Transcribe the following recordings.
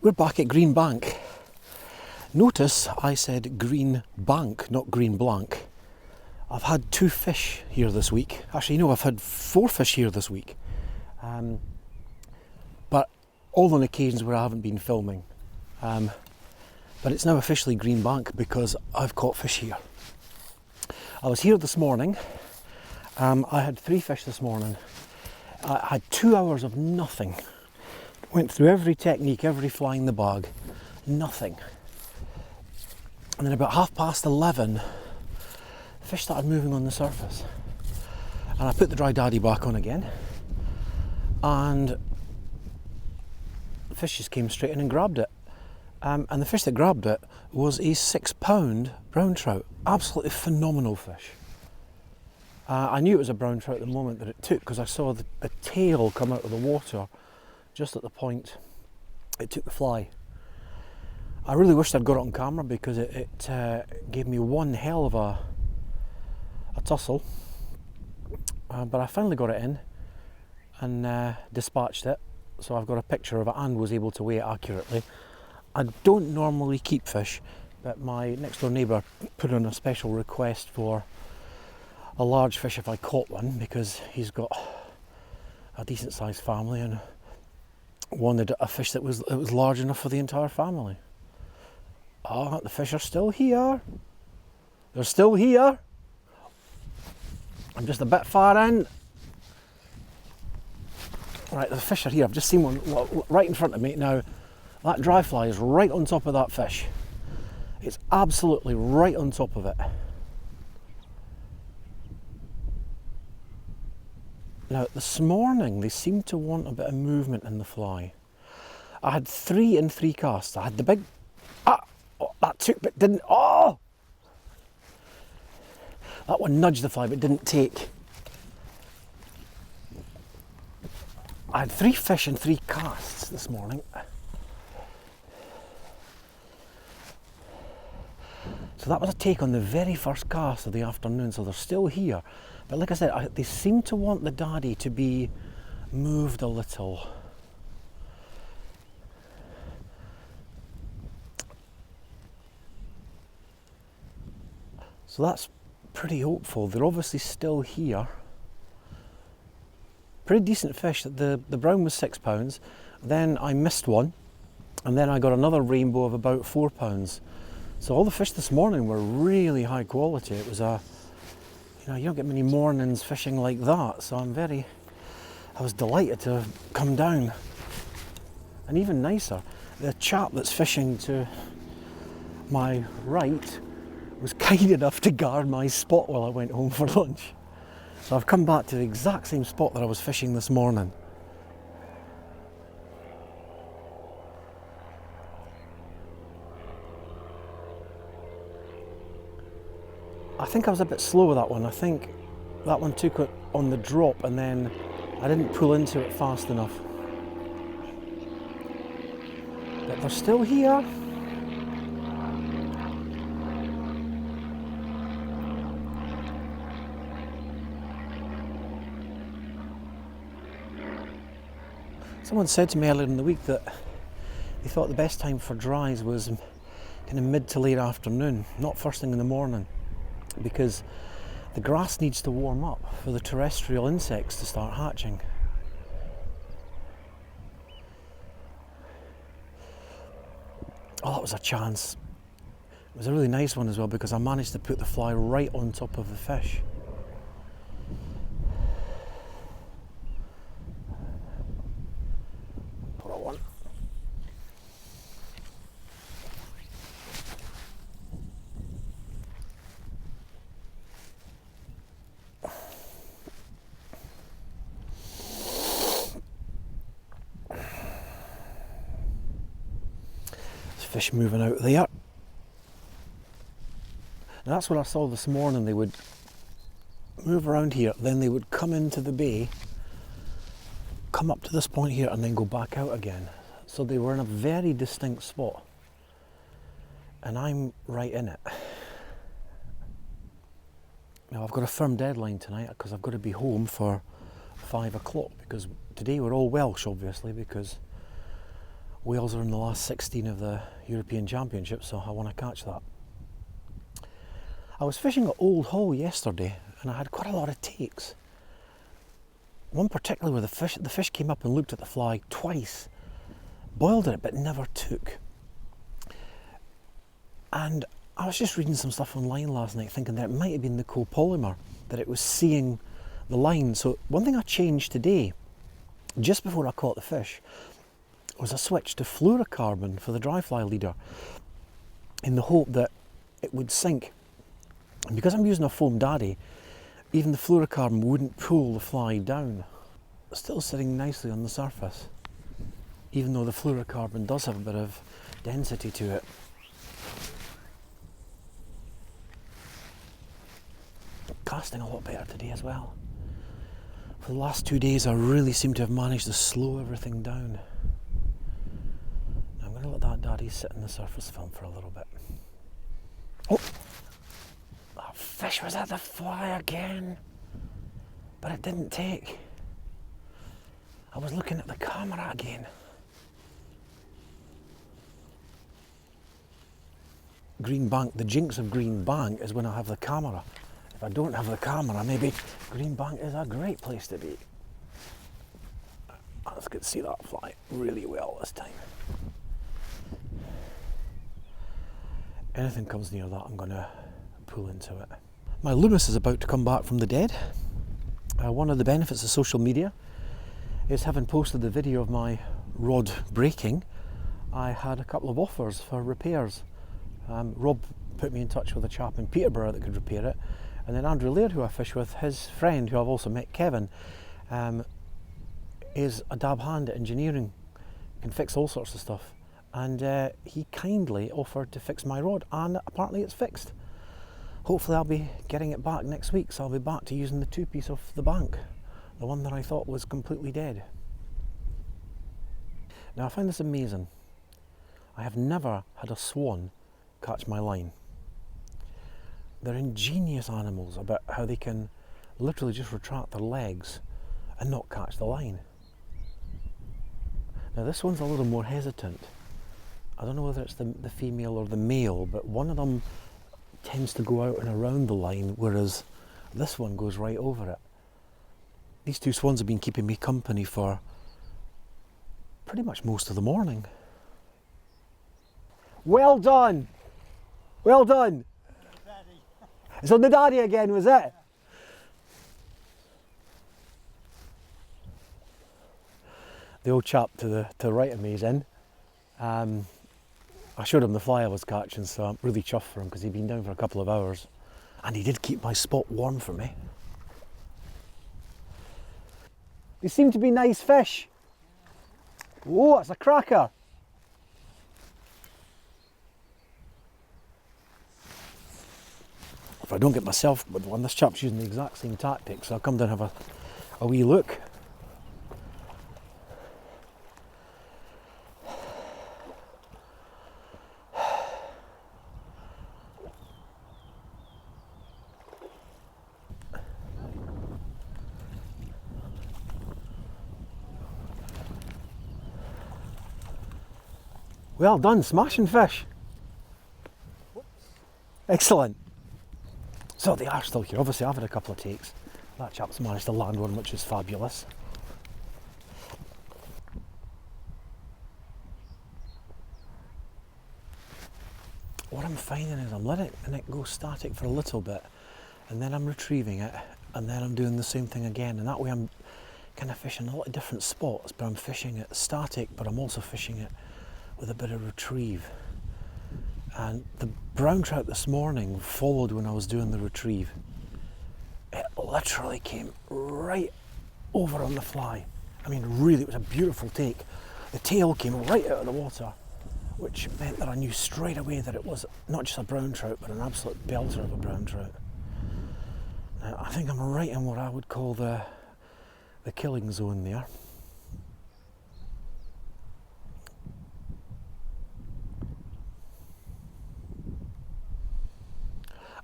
We're back at Green Bank. Notice I said Green Bank, not Green Blanc. I've had 2 fish here this week. Actually, no, I've had 4 fish here this week. But all on occasions where I haven't been filming. But it's now officially Green Bank because I've caught fish here. I was here this morning. I had 3 fish this morning. I had 2 hours of nothing. Went through every technique, every fly in the bag, nothing. And then about 11:30, fish started moving on the surface. And I put the dry daddy back on again. And the fish just came straight in and grabbed it. And the fish that grabbed it was a 6-pound brown trout. Absolutely phenomenal fish. I knew it was a brown trout the moment that it took because I saw the tail come out of the water just at the point it took the fly. I really wished I'd got it on camera because it gave me one hell of a tussle. But I finally got it in and dispatched it. So I've got a picture of it and was able to weigh it accurately. I don't normally keep fish, but my next door neighbour put in a special request for a large fish if I caught one because he's got a decent sized family and wanted a fish that was large enough for the entire family. Oh, the fish are still here. They're still here. I'm just a bit far in. Right, the fish are here. I've just seen one right in front of me. Now, that dry fly is right on top of that fish. It's absolutely right on top of it. Now, this morning, they seemed to want a bit of movement in the fly. I had 3 in 3 casts. I had the big... that took but didn't... Oh! That one nudged the fly but didn't take. I had 3 fish in 3 casts this morning. So that was a take on the very first cast of the afternoon, so they're still here. But like I said, they seem to want the daddy to be moved a little. So that's pretty hopeful. They're obviously still here. Pretty decent fish. The brown was 6 pounds. Then I missed one. And then I got another rainbow of about 4 pounds. So all the fish this morning were really high quality. It was you don't get many mornings fishing like that. So I was delighted to have come down. And even nicer, the chap that's fishing to my right was kind enough to guard my spot while I went home for lunch. So I've come back to the exact same spot that I was fishing this morning. I think I was a bit slow with that one. I think that one took it on the drop and then I didn't pull into it fast enough. But they're still here. Someone said to me earlier in the week that they thought the best time for dries was kind of mid to late afternoon, not first thing in the morning, because the grass needs to warm up for the terrestrial insects to start hatching. Oh, that was a chance. It was a really nice one as well because I managed to put the fly right on top of the fish. Fish moving out there. Now that's what I saw this morning. They would move around here, then they would come into the bay, come up to this point here and then go back out again. So they were in a very distinct spot. And I'm right in it. Now I've got a firm deadline tonight because I've got to be home for 5 o'clock because today we're all Welsh obviously because Wales are in the last 16 of the European Championship, so I want to catch that. I was fishing at Old Hall yesterday and I had quite a lot of takes. One particularly where the fish came up and looked at the fly twice, boiled at it but never took. And I was just reading some stuff online last night thinking that it might have been the copolymer, that it was seeing the line. So one thing I changed today, just before I caught the fish, was a switch to fluorocarbon for the dry fly leader in the hope that it would sink. And because I'm using a foam daddy, even the fluorocarbon wouldn't pull the fly down. It's still sitting nicely on the surface, even though the fluorocarbon does have a bit of density to it. Casting a lot better today as well. For the last 2 days I really seem to have managed to slow everything down. I'm going to let that daddy sit in the surface film for a little bit. Oh! That fish was at the fly again, but it didn't take. I was looking at the camera again. Green Bank, the jinx of Green Bank is when I have the camera. If I don't have the camera, maybe Green Bank is a great place to be. Let's get to see that fly really well this time. Anything comes near that, I'm going to pull into it. My Loomis is about to come back from the dead. One of the benefits of social media is, having posted the video of my rod breaking, I had a couple of offers for repairs. Rob put me in touch with a chap in Peterborough that could repair it, and then Andrew Laird, who I fish with, his friend, who I've also met, Kevin, is a dab hand at engineering, can fix all sorts of stuff, and he kindly offered to fix my rod, and apparently it's fixed. Hopefully I'll be getting it back next week, so I'll be back to using the two-piece off the bank, the one that I thought was completely dead. Now I find this amazing. I have never had a swan catch my line. They're ingenious animals about how they can literally just retract their legs and not catch the line. Now this one's a little more hesitant. I don't know whether it's the female or the male, but one of them tends to go out and around the line, whereas this one goes right over it. These two swans have been keeping me company for pretty much most of the morning. Well done! Well done! It's on the daddy again, was it? The old chap to the right of me is in. I showed him the fly I was catching, so I'm really chuffed for him because he'd been down for a couple of hours. And he did keep my spot warm for me. They seem to be nice fish. Whoa, it's a cracker. If I don't get myself with one, this chap's using the exact same tactics, so I'll come down and have a wee look. Well done, smashing fish. Excellent. So they are still here. Obviously I've had a couple of takes. That chap's managed to land one, which is fabulous. What I'm finding is I'm letting it go static for a little bit, and then I'm retrieving it, and then I'm doing the same thing again, and that way I'm kind of fishing a lot of different spots, but I'm fishing it static, but I'm also fishing it with a bit of retrieve. And the brown trout this morning followed when I was doing the retrieve. It literally came right over on the fly. I mean, really, it was a beautiful take. The tail came right out of the water, which meant that I knew straight away that it was not just a brown trout, but an absolute belter of a brown trout. Now, I think I'm right in what I would call the killing zone there.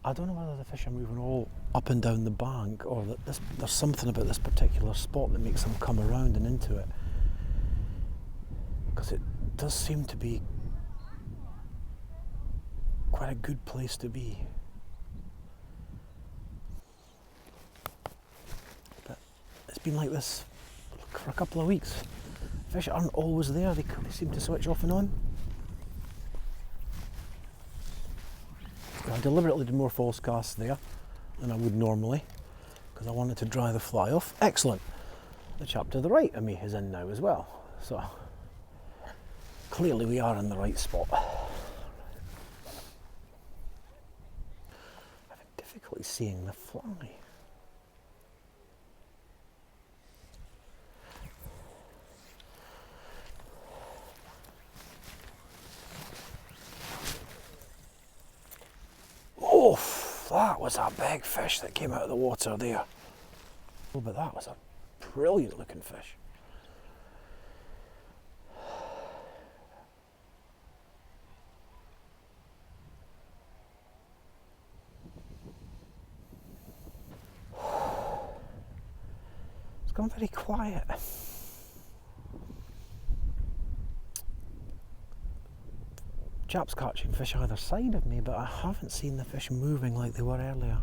I don't know whether the fish are moving all up and down the bank, or that there's something about this particular spot that makes them come around and into it. Because does seem to be quite a good place to be. But it's been like this for a couple of weeks. Fish aren't always there, they seem to switch off and on. I deliberately did more false casts there than I would normally because I wanted to dry the fly off. Excellent. The chap to the right of me is in now as well. So clearly we are in the right spot. Having difficulty seeing the fly. Oh, that was a big fish that came out of the water there. Oh, but that was a brilliant looking fish. It's gone very quiet. Chaps catching fish either side of me, but I haven't seen the fish moving like they were earlier.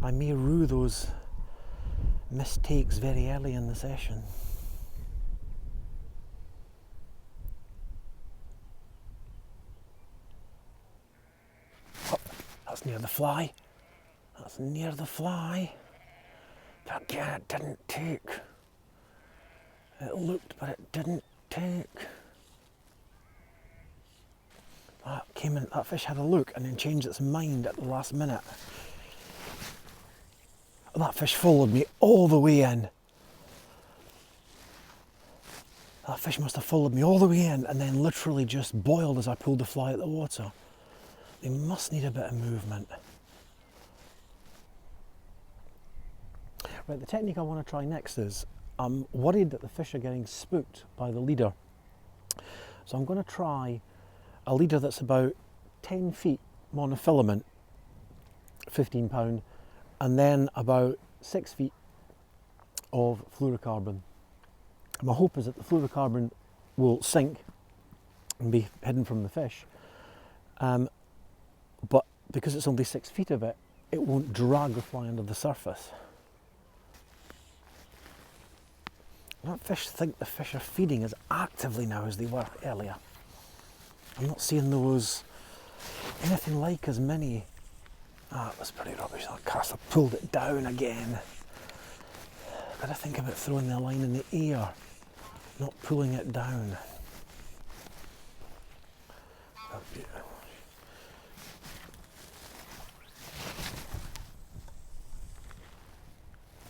I may rue those mistakes very early in the session. Oh, that's near the fly. That's near the fly. But again, it didn't take. It looked, but it didn't take. That came in, that fish had a look and then changed its mind at the last minute. That fish followed me all the way in. That fish must have followed me all the way in and then literally just boiled as I pulled the fly out of the water. They must need a bit of movement. Right, the technique I want to try next is, I'm worried that the fish are getting spooked by the leader. So I'm going to try a leader that's about 10 feet monofilament, 15 pound, and then about 6 feet of fluorocarbon. My hope is that the fluorocarbon will sink and be hidden from the fish, but because it's only 6 feet of it, it won't drag the fly under the surface. That fish think the fish are feeding as actively now as they were earlier. I'm not seeing those anything like as many. Ah, it was pretty rubbish, that cast. I pulled it down again. I've got to think about throwing the line in the air, not pulling it down.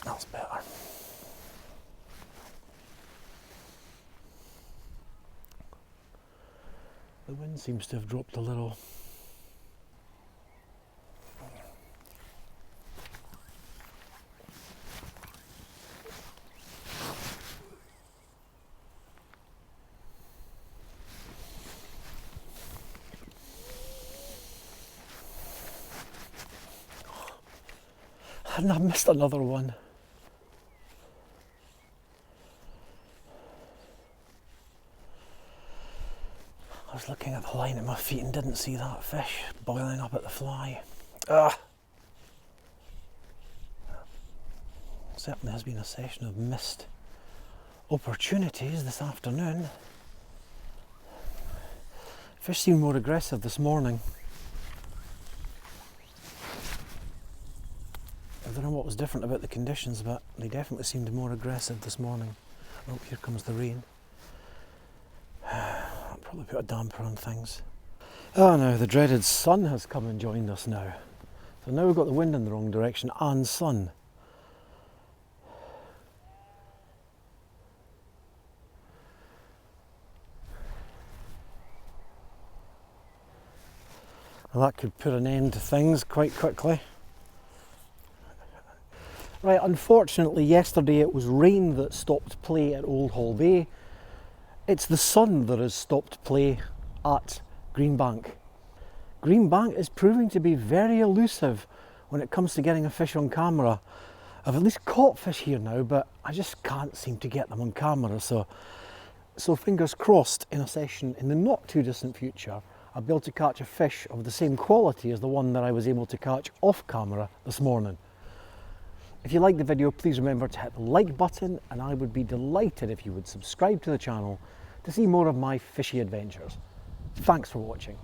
That's better. The wind seems to have dropped a little. And I've missed another one. I was looking at the line at my feet and didn't see that fish boiling up at the fly. Certainly has been a session of missed opportunities this afternoon. Fish seemed more aggressive this morning. I don't know what was different about the conditions, but they definitely seemed more aggressive this morning. Oh, here comes the rain. I'll probably put a damper on things. Oh no, the dreaded sun has come and joined us now. So now we've got the wind in the wrong direction and sun. Well, that could put an end to things quite quickly. Right, unfortunately yesterday it was rain that stopped play at Old Hall Bay. It's the sun that has stopped play at Greenbank. Greenbank is proving to be very elusive when it comes to getting a fish on camera. I've at least caught fish here now, but I just can't seem to get them on camera. So fingers crossed, in a session in the not too distant future, I'll be able to catch a fish of the same quality as the one that I was able to catch off camera this morning. If you like the video, please remember to hit the like button, and I would be delighted if you would subscribe to the channel to see more of my fishy adventures. Thanks for watching.